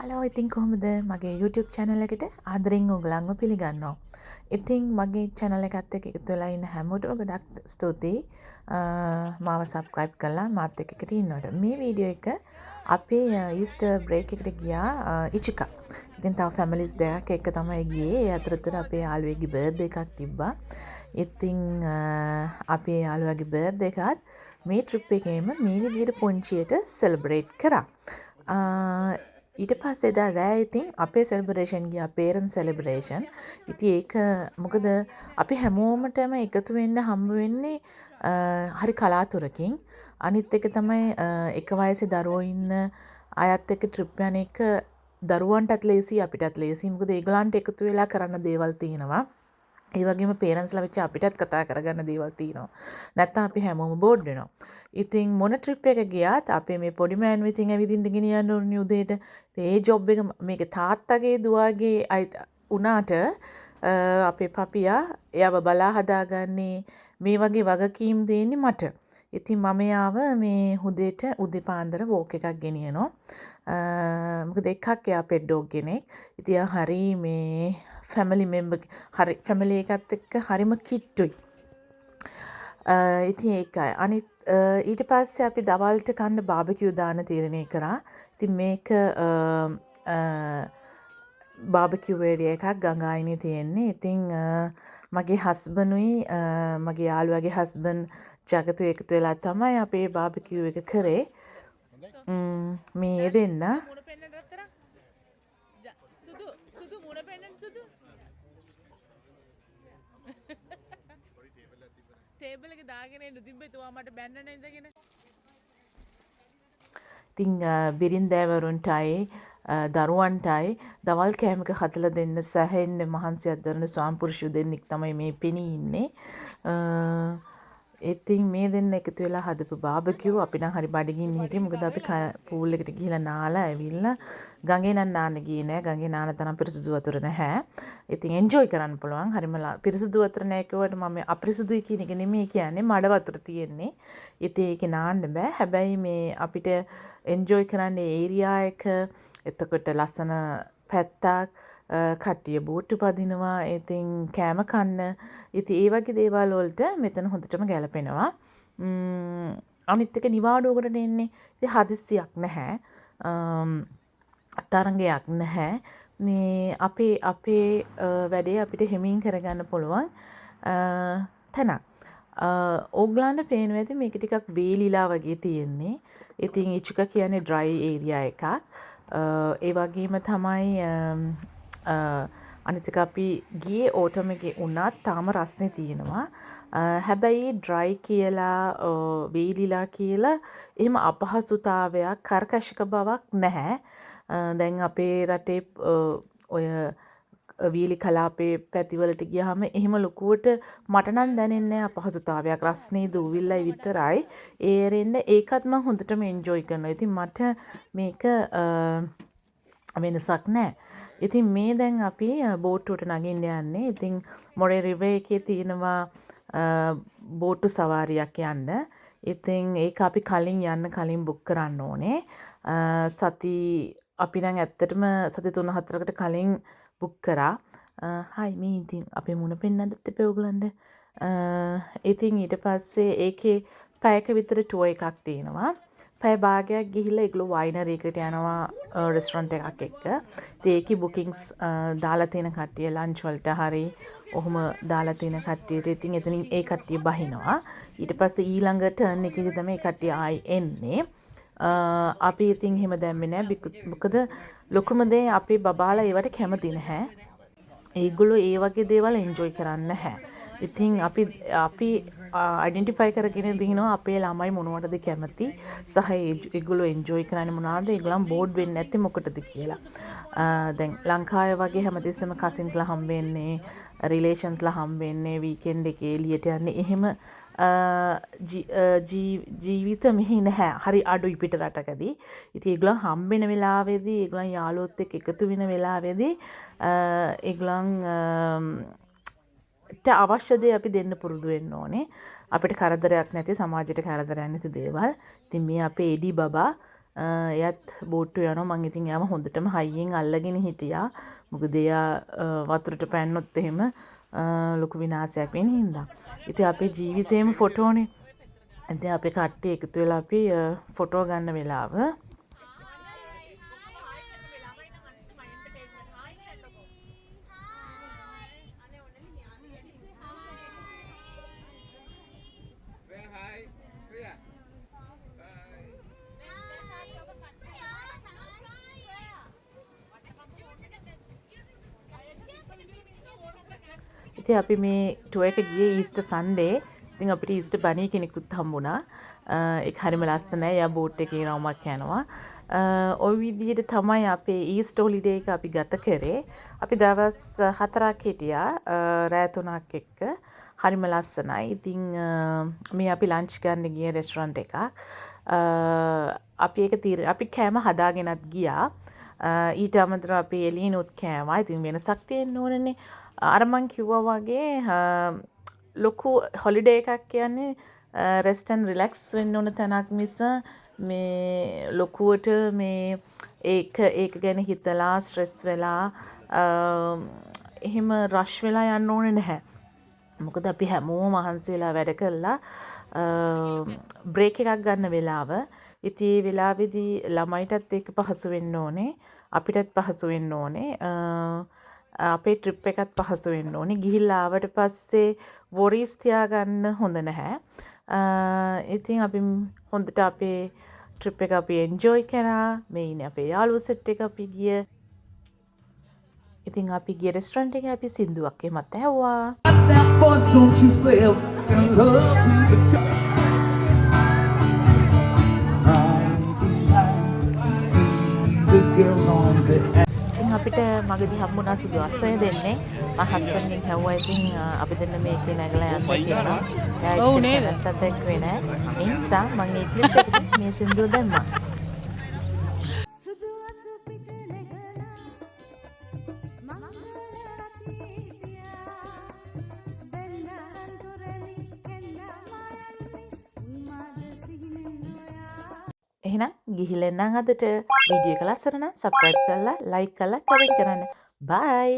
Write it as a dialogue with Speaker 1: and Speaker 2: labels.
Speaker 1: Hello ඉතින් කොහොමද මගේ YouTube channel එකට ආදරෙන් ඔයගලන්ව පිළිගන්නවා. ඉතින් මගේ channel එකත් එක්ක එකතු වෙලා ඉන්න හැමෝටම ගොඩක් ස්තුතියි. මාව subscribe කරලා මාත් එක්ක එකට ඉන්නවට. මේ වීඩියෝ එක අපේ Easter break එකට ගියා ඉචිකා. ඉතින් තව families දෙකක් එක්ක තමයි ගියේ. ඒ අතරතුර අපේ යාළුවෙක්ගේ birthday එකක් තිබ්බා. ඉතින් අපේ යාළුවාගේ birthday එකත් මේ trip එකේම මේ විදිහට පුංචියට celebrate කරා. ඊට පස්සේ එදා රෑ ඉතින් අපේ සෙලිබ්‍රේෂන් ගියා පේරන්ට් සෙලිබ්‍රේෂන්. ඉතින් ඒක මොකද අපි හැමෝමටම එකතු වෙන්න හම්බ වෙන්නේ හරි කලාතුරකින්. අනිත් එක තමයි එක වයසේ දරුවෝ ඉන්න අයත් එක්ක ට්‍රිප් යන එක දරුවන්ටත් ලේසි අපිටත් ලේසි. මොකද ඒගොල්ලන්ට එකතු වෙලා කරන්න දේවල් තියෙනවා. ඒ වගේම පේරන්ට්ස්ලා වෙච්ච අපිටත් කතා කරගන්න දේවල් තියෙනවා. නැත්තම් අපි හැමෝම බෝඩ් වෙනවා. ඉතින් මොන ට්‍රිප් එක ගියාත් අපේ මේ පොඩි මෑන් විතින් ඇවිදින්න ගෙනියන්න ඕනේ උදේට. ඒ ජොබ් එක මේක තාත්තගේ දුවගේ උනාට අපේ පපියා එයාව බලා හදාගන්නේ මේ වගේ වගකීම් දෙන්නේ මට. ඉතින් මම යාව මේ උදේට උදේ පාන්දර වෝක් එකක් ගෙනියනවා. මොකද එකක් එයා පෙට් ඩොග් කෙනෙක්. ඉතින් එයා හරි මේ ෆැමිලි මෙම්බර් හරි ෆැමිලි එකත් එක්ක හරිම කිට්ටුයි. ඉතින් ඒකයි. අනිත් ඊට පස්සේ අපි දවල්ට කන්න බාබකියු දාන්න තීරණය කරා. ඉතින් මේක බාබකියු ඒරියා එකක් ගංගායිනේ තියෙන්නේ. ඉතින් මගේ හස්බන්ඩ්ුයි මගේ යාළුවාගේ හස්බන්ඩ් ජගතු එකතු වෙලා තමයි අපේ බාබකියු එක කරේ. මේ දෙන්න
Speaker 2: ටේබල් එක දාගෙන ඉන්න තිබ්බේ තුවා මට බැන්නන ඉඳගෙන.
Speaker 1: ඉතින් බිරින්දෑවරුන්ටයි දරුවන්ටයි දවල් කෑම එක හදලා දෙන්න සැහෙන්න මහන්සියක් දරන ස්වාමිපුරුෂයෝ දෙන්නෙක් තමයි මේ පෙනී ඉන්නේ. ඉතින් මේ දෙන්න එකතු වෙලා හදපු බාබකියු අපි නම් හරි බඩගින්න හිටියේ. මොකද අපි පූල් එකට ගිහිල්ලා නාලා ඇවිල්ලා ගඟේ නම් නාන්න ගියේ නෑ. ගඟේ නාන තරම් පිරිසිදු වතුර නැහැ. ඉතින් එන්ජොයි කරන්න පුළුවන්. හරිම පිරිසිදු වතුර නැහැ කිව්වට මම අපිරිසිදුයි කියන එක නෙමෙයි කියන්නේ. මඩ වතුර තියෙන්නේ. ඉතින් ඒකේ නාන්න බෑ. හැබැයි මේ අපිට එන්ජොයි කරන්න ඒරියා එක එතකොට ලස්සන පැත්තක් කට්ටිය බෝට්ටු පදිනවා. ඉතින් කෑම කන්න. ඉතින් ඒ වගේ දේවල් වලට මෙතන හොඳටම ගැලපෙනවා. අනිත් එක නිවාඩුවකට එන්නේ. ඉතින් හදිස්සියක් නැහැ. තරංගයක් නැහැ. මේ අපේ වැඩේ අපිට හිමින් කරගන්න පුළුවන් තැනක්. ඕග්ලන්ට පේනවා ඇති මේක ටිකක් වේලිලා වගේ තියෙන්නේ. ඉතින් ඉචිකා කියන්නේ ඩ්‍රයි ඒරියා එකක්. ඒ වගේම තමයි අනිත් එක අපි ගියේ ඕටම් එකේ උනත් තාම රස්නේ තියෙනවා. හැබැයි ඩ්‍රයි කියලා වේලිලා කියලා එහෙම අපහසුතාවයක් කර්කශක බවක් නැහැ. දැන් අපේ රටේ ඔය වීලි කලාපේ පැතිවලට ගියාම එහෙම ලොකුවට මට නම් දැනෙන්නේ අපහසුතාවයක්. රස්නේ දූවිල්ලයි විතරයි. ඒ ඇරෙන්න ඒකත් මම හොඳටම එන්ජොයි කරනවා. ඉතින් මට මේක වෙනසක් නැහැ. ඉතින් මේ දැන් අපි බෝට්ටුවට නගින්න යන්නේ. ඉතින් මොරේ රිවර් එකේ තියෙනවා බෝට්ටු සවාරියක් යන්න. ඉතින් ඒක අපි කලින් බුක් කරන්න ඕනේ. අපි නම් ඇත්තටම සති 3-4කට කලින් බුක් කරා. හයි මේ ඉතින් අපේ මුණ පෙන්නන්නත් එපා ඔයගලන්ට. ඉතින් ඊට පස්සේ ඒකේ පැයක විතර ටුවර් එකක් තියෙනවා. පැය භාගයක් ගිහිල්ලා ඒගොල්ලෝ වයිනරි එකට යනවා රෙස්ටොරන්ට් එකක් එක්ක. ඉතින් ඒකේ බුකින්ග්ස් දාලා තියෙන කට්ටිය ලන්ච් වලට හරි ඔහොම දාලා තියෙන කට්ටියට ඉතින් එතනින් ඒ කට්ටිය බහිනවා. ඊට පස්සේ ඊළඟ ටර්න් එකේදී තමයි ඒ කට්ටිය ආයි එන්නේ. අපි ඉතින් එහෙම දැම්මේ නැහැ. මොකද ලොකුම දේ අපේ බබාලා ඒවට කැමති නැහැ. ඒගොල්ලෝ ඒ වගේ දේවල් එන්ජොයි කරන්නේ නැහැ. ඉතින් අපි අයිඩෙන්ටිෆයි කරගෙන දිනනවා අපේ ළමයි මොනවටද කැමති සහ ඒගොල්ලෝ එන්ජොයි කරන්නේ මොනවද ඒගොල්ලන් බෝඩ් වෙන්නේ නැත්තේ මොකටද කියලා. දැන් ලංකාවේ වගේ හැමදෙස්සම කසින්ස්ලා හම්බෙන්නේ රිලේෂන්ස්ලා හම්බෙන්නේ වීකෙන්ඩ් එකේ එළියට යන්නේ එහෙම ජීවිත මෙහි නැහැ. හරි අඩුයි පිට රටකදී. ඉතින් ඒගොල්ලන් හම්බෙන වෙලාවේදී ඒගොල්ලන් යාළුවොත් එක්ක එකතු වෙන වෙලාවේදී ඒගොල්ලන් අවශ්‍ය දේ අපි දෙන්න පුරුදු වෙන්න ඕනේ. අපිට කරදරයක් නැති සමාජයට කරදරයක් නැති දේවල්. ඉතින් මේ අපේ එඩි බබා එයත් බෝට්ටු යනවා. මං ඉතින් එයාම හොඳටම හයියෙන් අල්ලගෙන හිටියා. මොකද එයා වතුරට පැන්නොත් එහෙම ලොකු විනාශයක් වෙන හින්දා. ඉතින් අපේ ජීවිතේම ෆොටෝනේ. ඉතින් අපේ කට්ටිය එකතු වෙලා අපි ෆොටෝ ගන්න වෙලාව. ඉතින් අපි මේ ටුවර් එක ගියේ ඊස්ටර් සන්ඩේ. ඉතින් අපිට ඊස්ටර් බනී කෙනෙකුත් හම්බුණා. ඒක හරිම ලස්සනයි. එයා බෝට් එකේ රවුමක් යනවා. ওই විදිහට තමයි අපේ ඊස්ටර් හොලිඩේ එක අපි ගත කරේ. අපි දවස් 4ක් හිටියා රෑ 3ක් එක්ක. හරිම ලස්සනයි. ඉතින් මේ අපි ලන්ච් ගන්න ගිය රෙස්ටොරන්ට් එකක්. අපි කෑම හදාගෙනත් ගියා. ඊට අමතරව අපි එළියනොත් කෑවා. ඉතින් වෙනසක් තියෙන්න ඕනනේ. අර මං කිව්වා වගේ ලොකු හොලිඩේ එකක් කියන්නේ රෙස්ට් ඇන්ඩ් රිලැක්ස් වෙන්න ඕන තැනක් මිස මේ ලොකුවට මේ ඒක ගැන හිතලා ස්ට්‍රෙස් වෙලා එහෙම රෂ් වෙලා යන්න ඕනේ නැහැ. මොකද අපි හැමෝම මහන්සිලා වැඩ කළා බ්‍රේක් එකක් ගන්න වෙලාව. ඉතින් ඒ වෙලාවේදී ළමයිටත් ඒක පහසු වෙන්න ඕනේ. අපිටත් පහසු වෙන්න ඕනේ. අපේ ට්‍රිප් එකත් පහසු වෙන්න ඕනේ. ගිහිල්ලා ආවට පස්සේ වොරීස් තියාගන්න හොඳ නැහැ. ඉතින් අපි හොඳට අපේ ට්‍රිප් එක අපි එන්ජොයි කරා. මේ ඉන්නේ අපේ යාළුවෝ සෙට් එක අපි ගිය. ඉතින් අපි ගිය රෙස්ටොරන්ට් එකේ අපි සින්දුවක් එමත් ඇහුවා.
Speaker 3: Don't you slip and love me because Friday night you see the girls on the
Speaker 1: අපිට මගදී හම්බුණා සුදු අස්සය දෙන්නේ. මම හස්බන්ඩ්ගෙන් හැව්වා ඉතින් අපි දෙන්න මේකේ නැගලා යන්න කියලා.
Speaker 2: ඔව් නේද?
Speaker 1: නැත්තත් එක්ක වෙන. ඒ නිසා මම ඒ ක්ලිප් එකට මේ සින්දුව දැම්මා. එහෙනම් ගිහිල්ලා නම් අදට වීඩියෝ එක ලස්සන නම් subscribe කරලා like කරලා comment කරන්න. bye